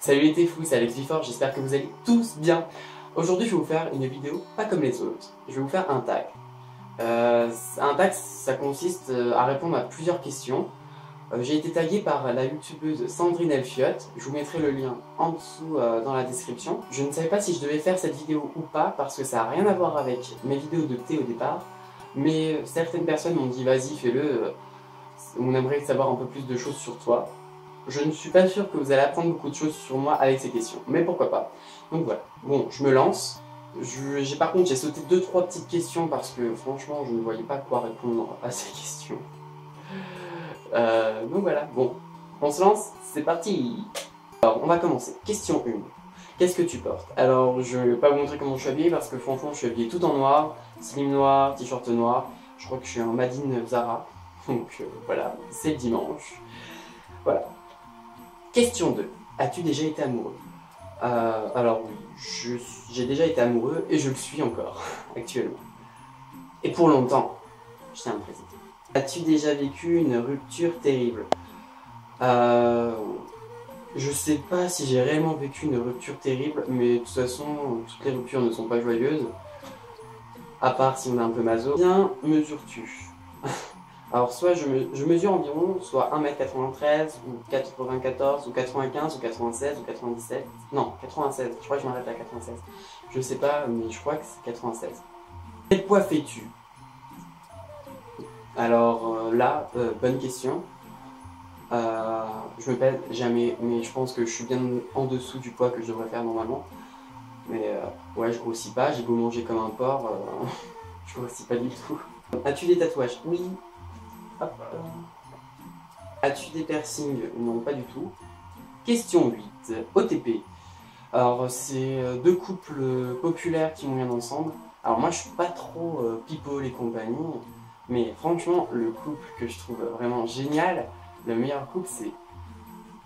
Salut les téfous, c'est Alex Vifort, j'espère que vous allez tous bien. Aujourd'hui je vais vous faire une vidéo pas comme les autres, je vais vous faire un tag. Un tag ça consiste à répondre à plusieurs questions. J'ai été tagué par la youtubeuse Sandrine Elfiotte, je vous mettrai le lien en dessous dans la description. Je ne savais pas si je devais faire cette vidéo ou pas parce que ça n'a rien à voir avec mes vidéos de thé au départ. Mais certaines personnes m'ont dit vas-y fais-le, on aimerait savoir un peu plus de choses sur toi. Je ne suis pas sûr que vous allez apprendre beaucoup de choses sur moi avec ces questions, mais pourquoi pas. Donc voilà, bon, je me lance. Par contre, j'ai sauté 2-3 petites questions parce que franchement, je ne voyais pas quoi répondre à ces questions. Donc voilà, bon, on se lance, c'est parti. Alors, on va commencer. Question 1. Qu'est-ce que tu portes? Alors, je ne vais pas vous montrer comment je suis habillé parce que franchement, je suis habillé tout en noir, slim noir, t-shirt noir. Je crois que je suis un Madine Zara. Donc voilà, c'est le dimanche. Voilà. Question 2. As-tu déjà été amoureux? Alors oui, j'ai déjà été amoureux et je le suis encore, actuellement. Et pour longtemps, je tiens à le préciser. As-tu déjà vécu une rupture terrible? Je sais pas si j'ai réellement vécu une rupture terrible, mais de toute façon, toutes les ruptures ne sont pas joyeuses. À part si on est un peu maso. Combien mesures-tu? Alors soit je mesure environ soit 1m93 ou 94 ou 95 ou 96 ou 97. Non, 96, je crois que je m'arrête à 96. Je sais pas, mais je crois que c'est 96. Quel poids fais-tu? Alors là, bonne question. Je me pèse jamais, mais je pense que je suis bien en dessous du poids que je devrais faire normalement. Mais ouais, je grossis pas, j'ai beau manger comme un porc, je grossis pas du tout. As-tu des tatouages? Oui. Hop. As-tu des piercings? Non, pas du tout. Question 8. OTP. Alors, c'est deux couples populaires qui vont bien ensemble. Alors moi, je suis pas trop people et compagnie. Mais franchement, le couple que je trouve vraiment génial, le meilleur couple, c'est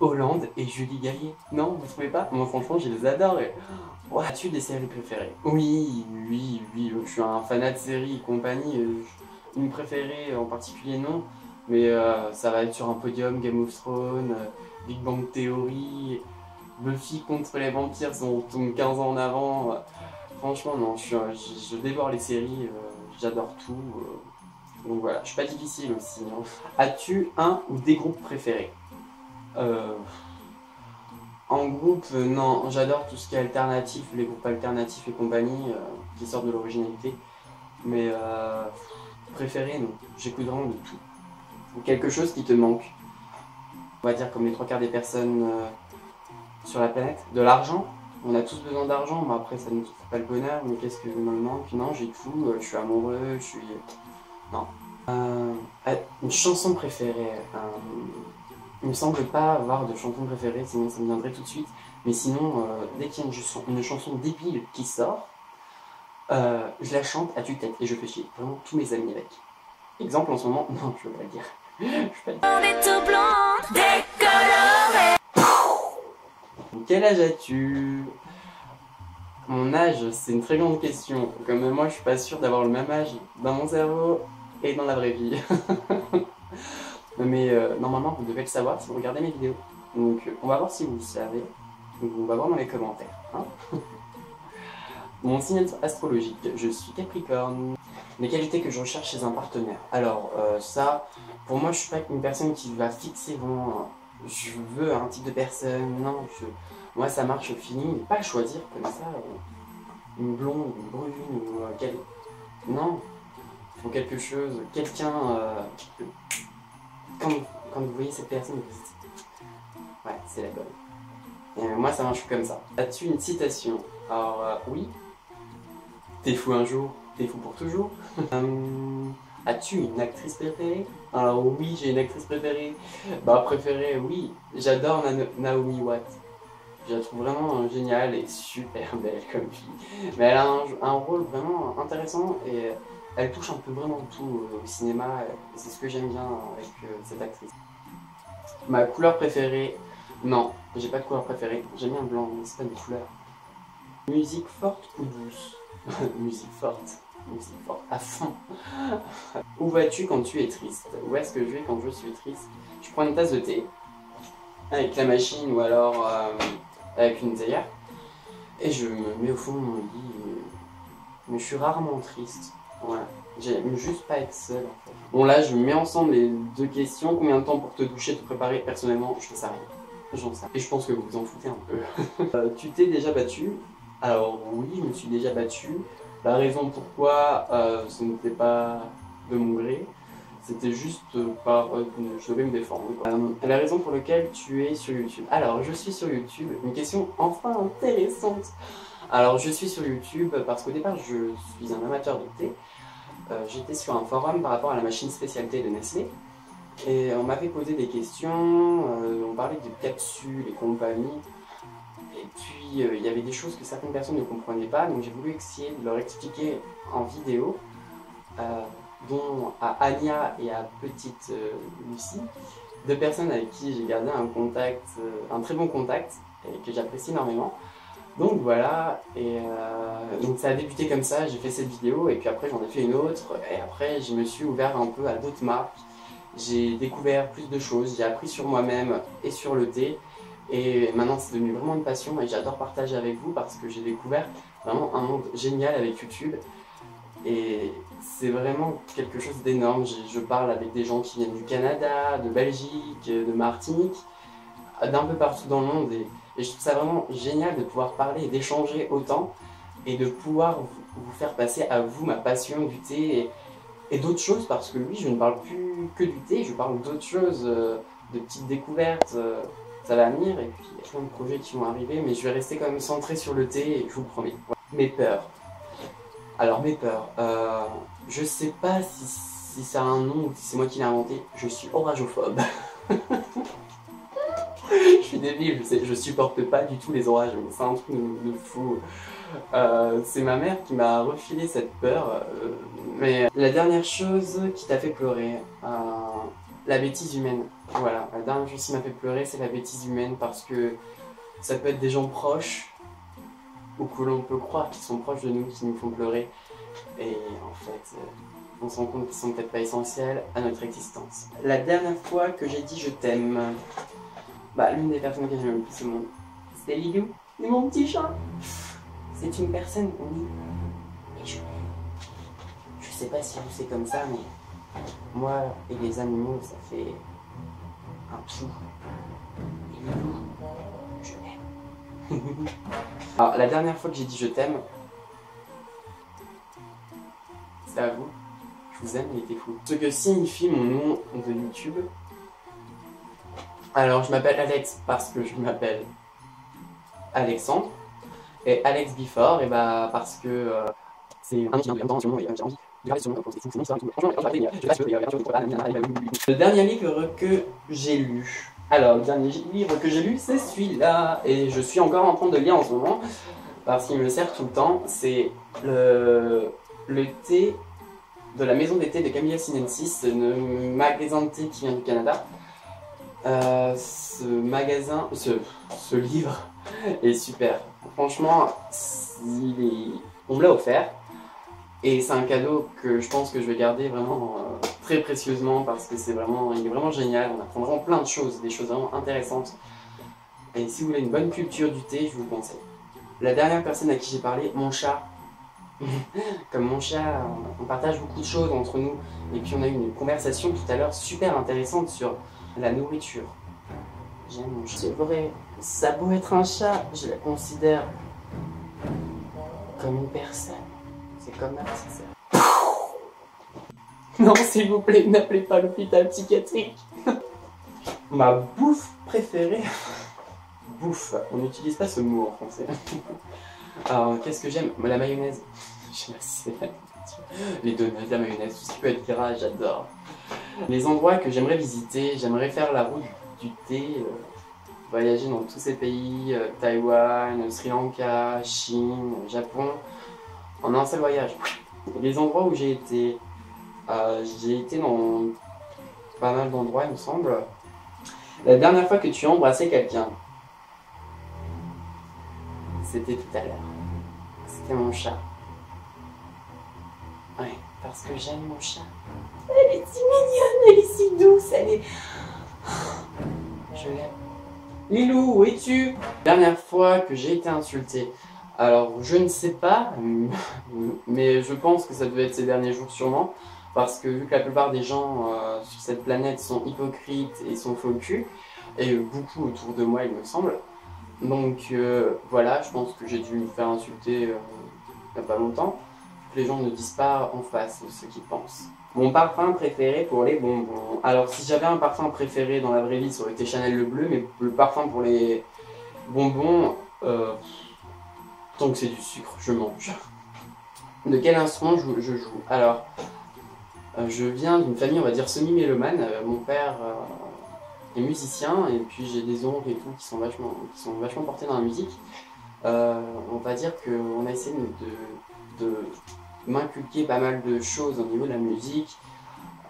Hollande et Julie Gaillet. Non, vous trouvez pas? Moi, franchement, je les adore. Ouais. As-tu des séries préférées? Oui, je suis un fanat de séries et compagnie. Une préférée en particulier non, mais ça va être sur un podium Game of Thrones, Big Bang Theory, Buffy contre les vampires sont 15 ans en avant. Franchement non, je dévore les séries, j'adore tout. Donc voilà, je suis pas difficile aussi. Hein. As-tu un ou des groupes préférés? En groupe, non, j'adore tout ce qui est alternatif, les groupes alternatifs et compagnie qui sortent de l'originalité. Mais préféré, non. J'écoute vraiment de tout. Ou quelque chose qui te manque. On va dire comme les 3/4 des personnes sur la planète. De l'argent. On a tous besoin d'argent, mais après ça ne nous fait pas le bonheur. Mais qu'est-ce que je me manque? Non, j'ai tout. Je suis amoureux, je suis... Non. Une chanson préférée. Il me semble pas avoir de chanson préférée, sinon ça me viendrait tout de suite. Mais sinon, dès qu'il y a une chanson débile qui sort, je la chante à tue-tête et je fais chier vraiment tous mes amis avec. Exemple en ce moment, non, je veux pas le dire. Je veux pas le dire. Quel âge as-tu? Mon âge, c'est une très grande question. Comme moi, je suis pas sûr d'avoir le même âge dans mon cerveau et dans la vraie vie. Mais normalement, vous devez le savoir si vous regardez mes vidéos. Donc, on va voir si vous le savez. Donc, on va voir dans les commentaires. Hein. Mon signe astrologique, je suis Capricorne. Les qualités que je recherche chez un partenaire. Alors ça, pour moi je suis pas une personne qui va fixer vraiment, je veux un type de personne, non, moi ça marche au feeling, pas à choisir comme ça, une blonde, une brune, ou non, il faut quelque chose, quelqu'un, quand vous voyez cette personne, vous dites, ouais c'est la bonne. Et moi ça marche comme ça. As-tu une citation? Alors oui. T'es fou un jour, t'es fou pour toujours. As-tu une actrice préférée? Alors oui, j'ai une actrice préférée. Bah préférée, oui. J'adore Naomi Watts. Je la trouve vraiment géniale et super belle comme fille. Mais elle a un rôle vraiment intéressant et elle touche un peu vraiment tout au cinéma. C'est ce que j'aime bien avec cette actrice. Ma couleur préférée? Non, j'ai pas de couleur préférée. J'aime bien le blanc, mais c'est pas une couleur. Musique forte ou douce? Musique forte à fond. Où vas-tu quand tu es triste? Où est-ce que je vais quand je suis triste? Je prends une tasse de thé avec la machine ou alors avec une théière. Et je me mets au fond de mon lit, mais je suis rarement triste. Voilà. J'aime juste pas être seul en fait. Bon là, je mets ensemble les deux questions. Combien de temps pour te doucher, te préparer? Personnellement, je ne sais rien. J'en sais. Et je pense que vous vous en foutez un peu. Tu t'es déjà battu? Alors oui, je me suis déjà battu. La raison pourquoi ce n'était pas de mon gré, c'était juste je devais me défendre. La raison pour laquelle tu es sur YouTube. Alors, je suis sur YouTube. Une question enfin intéressante. Alors, je suis sur YouTube parce qu'au départ, je suis un amateur de thé. J'étais sur un forum par rapport à la machine spécialité de Nestlé. Et on m'avait posé des questions, on parlait de capsules et compagnie. Et puis, il y avait des choses que certaines personnes ne comprenaient pas, donc j'ai voulu essayer de leur expliquer en vidéo, dont à Anya et à petite Lucie, deux personnes avec qui j'ai gardé un contact, un très bon contact, et que j'apprécie énormément. Donc voilà, et donc ça a débuté comme ça, j'ai fait cette vidéo, et puis après j'en ai fait une autre, et après je me suis ouvert un peu à d'autres marques. J'ai découvert plus de choses, j'ai appris sur moi-même et sur le thé. Et maintenant c'est devenu vraiment une passion et j'adore partager avec vous parce que j'ai découvert vraiment un monde génial avec YouTube. Et c'est vraiment quelque chose d'énorme. Je parle avec des gens qui viennent du Canada, de Belgique, de Martinique, d'un peu partout dans le monde. Et je trouve ça vraiment génial de pouvoir parler et d'échanger autant et de pouvoir vous faire passer à vous ma passion du thé et d'autres choses, parce que oui, je ne parle plus que du thé, je parle d'autres choses, de petites découvertes, ça va venir, et puis il y a plein de projets qui vont arriver, mais je vais rester quand même centré sur le thé, et je vous promets. Mes peurs. Alors mes peurs, je sais pas si ça a un nom ou si c'est moi qui l'ai inventé, je suis oragophobe. Je suis débile, je sais, je supporte pas du tout les orages, c'est un truc de fou. C'est ma mère qui m'a refilé cette peur. Mais la dernière chose qui t'a fait pleurer, la bêtise humaine. Voilà, la dernière chose qui m'a fait pleurer, c'est la bêtise humaine parce que ça peut être des gens proches ou que l'on peut croire qu'ils sont proches de nous, qui nous font pleurer. Et en fait, on se rend compte qu'ils sont peut-être pas essentiels à notre existence. La dernière fois que j'ai dit je t'aime, bah l'une des personnes que j'aime le plus au monde, c'était Lilou, c'est mon petit chat. C'est une personne qu'on dit et je l'aime. Je sais pas si vous c'est comme ça, mais moi et les animaux, ça fait un tout. Et Lilou, je l'aime. Alors, la dernière fois que j'ai dit je t'aime, c'est à vous. Je vous aime, il était fou. Ce que signifie mon nom de YouTube. Alors, je m'appelle Alex parce que je m'appelle Alexandre. Et Alex Before, et bah parce que c'est un nom qui vient de sur moi et j'ai envie de garder sur moi pour c'est fou, franchement, le dernier livre que j'ai lu. Alors, le dernier livre que j'ai lu, c'est celui-là. Et je suis encore en train de lire en ce moment, parce qu'il me sert tout le temps. C'est le thé de la maison des thés de Camellia Sinensis, le magasin de thé qui vient du Canada. Ce livre est super. Franchement, on me l'a offert. Et c'est un cadeau que je pense que je vais garder vraiment très précieusement parce que il est vraiment génial. On apprend vraiment plein de choses, des choses vraiment intéressantes. Et si vous voulez une bonne culture du thé, je vous le conseille. La dernière personne à qui j'ai parlé, mon chat. Comme mon chat, on partage beaucoup de choses entre nous. Et puis on a eu une conversation tout à l'heure super intéressante sur la nourriture. J'aime mon chat. C'est vrai, ça a beau être un chat, je la considère comme une personne. C'est comme ma petite sœur. Non, s'il vous plaît, n'appelez pas l'hôpital psychiatrique. Ma bouffe préférée. Bouffe, on n'utilise pas ce mot en français. Alors, qu'est-ce que j'aime? La mayonnaise. Je sais pas si c'est la les donuts, la mayonnaise, tout ce qui peut être gras, j'adore. Les endroits que j'aimerais visiter, j'aimerais faire la route du thé, voyager dans tous ces pays, Taïwan, Sri Lanka, Chine, Japon, en un seul voyage. Les endroits où j'ai été dans pas mal d'endroits, il me semble. La dernière fois que tu as embrassé quelqu'un, c'était tout à l'heure. C'était mon chat. Ouais, parce que j'aime mon chat. Elle est si mignonne, elle est si douce, elle est... Je l'aime. Lilou, où es-tu? Dernière fois que j'ai été insulté. Alors, je ne sais pas, mais je pense que ça devait être ces derniers jours sûrement. Parce que vu que la plupart des gens sur cette planète sont hypocrites et sont faux cul, et beaucoup autour de moi, il me semble. Donc voilà, je pense que j'ai dû me faire insulter il n'y a pas longtemps. Les gens ne disent pas en face ce qu'ils pensent. Mon parfum préféré pour les bonbons. Alors si j'avais un parfum préféré dans la vraie vie, ça aurait été Chanel le bleu, mais le parfum pour les bonbons, tant que c'est du sucre, je mange. De quel instrument je joue? Alors, je viens d'une famille, on va dire, semi-mélomane. Mon père est musicien, et puis j'ai des oncles et tout qui sont vachement portés dans la musique. On va dire qu'on a essayé de m'inculquer pas mal de choses au niveau de la musique.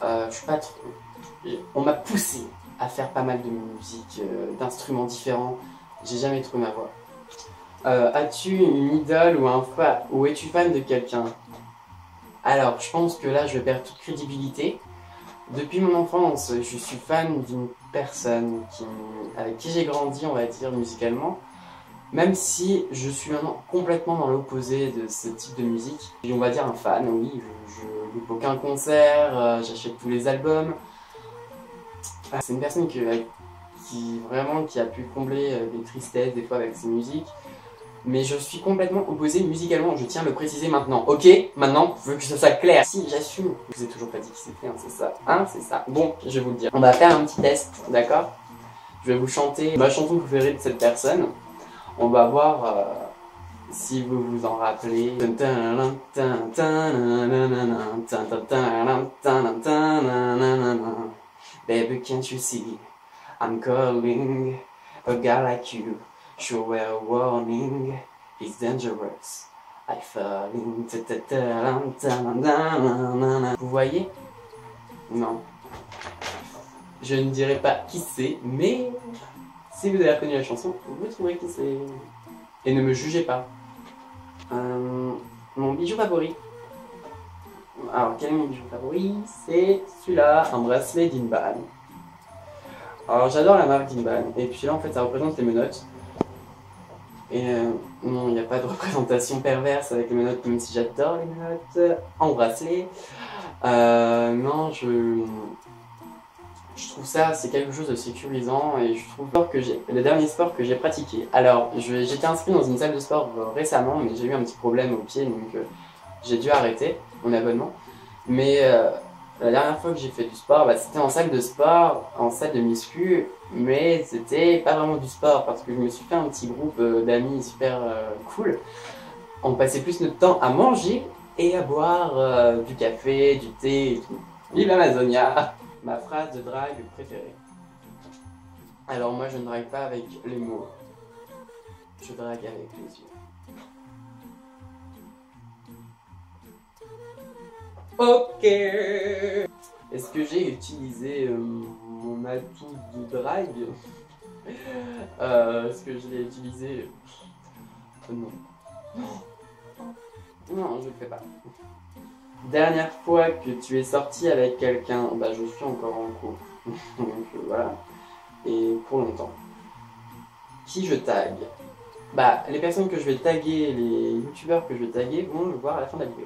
Je suis pas trop... On m'a poussé à faire pas mal de musique, d'instruments différents. J'ai jamais trouvé ma voix. As-tu une idole ou un fan, ou es-tu fan de quelqu'un? Alors, je pense que là, je vais perdre toute crédibilité. Depuis mon enfance, je suis fan d'une personne avec qui j'ai grandi, on va dire, musicalement. Même si je suis maintenant complètement dans l'opposé de ce type de musique. Et on va dire un fan, oui, je loupe aucun concert, j'achète tous les albums. C'est une personne qui a pu combler des tristesses des fois avec ses musiques. Mais je suis complètement opposé musicalement, je tiens à le préciser maintenant. Ok, maintenant, je veux que ça soit clair. Si, j'assume. Je vous ai toujours pas dit qui c'était, hein, c'est ça. Hein, c'est ça. Bon, je vais vous le dire. On va faire un petit test, d'accord? Je vais vous chanter ma chanson préférée de cette personne. On va voir si vous vous en rappelez. Baby, can't you see? I'm calling a guy like you. Sure, a warning. It's dangerous. I fall in. Vous voyez? Non. Je ne dirai pas qui c'est, mais si vous avez reconnu la chanson, vous trouverez qui c'est. Et ne me jugez pas. Mon bijou favori. Alors, quel est mon bijou favori? C'est celui-là, un bracelet d'Inban. Alors, j'adore la marque d'Inban. Et puis là, en fait, ça représente les menottes. Et non, il n'y a pas de représentation perverse avec les menottes, même si j'adore les menottes en bracelet. Non, je trouve ça, c'est quelque chose de sécurisant et je trouve que le dernier sport que j'ai pratiqué. Alors, j'étais inscrit dans une salle de sport récemment, mais j'ai eu un petit problème au pied, donc j'ai dû arrêter mon abonnement. Mais la dernière fois que j'ai fait du sport, c'était en salle de sport, en salle de muscu, mais c'était pas vraiment du sport parce que je me suis fait un petit groupe d'amis super cool. On passait plus notre temps à manger et à boire du café, du thé et tout. Vive Amazonia! Ma phrase de drague préférée. Alors moi je ne drague pas avec les mots, je drague avec les yeux. Ok. Est-ce que j'ai utilisé mon atout de drague? Est-ce que je l'ai utilisé? Non. Non, je ne le fais pas. Dernière fois que tu es sorti avec quelqu'un, je suis encore en couple. Donc voilà. Et pour longtemps. Qui je tag? Les personnes que je vais taguer, les youtubeurs que je vais taguer vont le voir à la fin de la vidéo.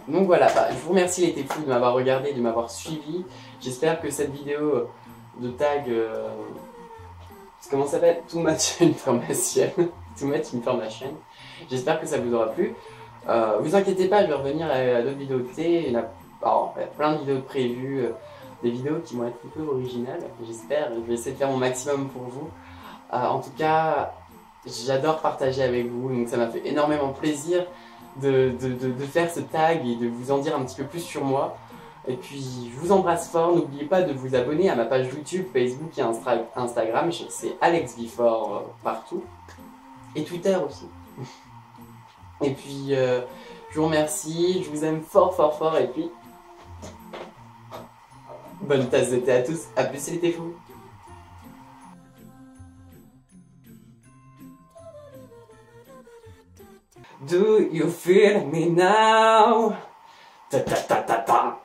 Donc voilà, je vous remercie les téfous de m'avoir regardé, de m'avoir suivi. J'espère que cette vidéo de tag, comment ça s'appelle? Too much information. Too much information. J'espère que ça vous aura plu. Vous inquiétez pas, je vais revenir à d'autres vidéos de thé. Il y a plein de vidéos prévues, des vidéos qui vont être un peu originales, j'espère. Je vais essayer de faire mon maximum pour vous. En tout cas, j'adore partager avec vous, donc ça m'a fait énormément plaisir de faire ce tag et de vous en dire un petit peu plus sur moi. Et puis, je vous embrasse fort. N'oubliez pas de vous abonner à ma page YouTube, Facebook et Instagram. C'est Alex Before partout. Et Twitter aussi. Et puis, je vous remercie, je vous aime fort fort fort et puis, bonne tasse de thé à tous, à plus les téfous. Do you feel me now? Ta ta ta ta ta.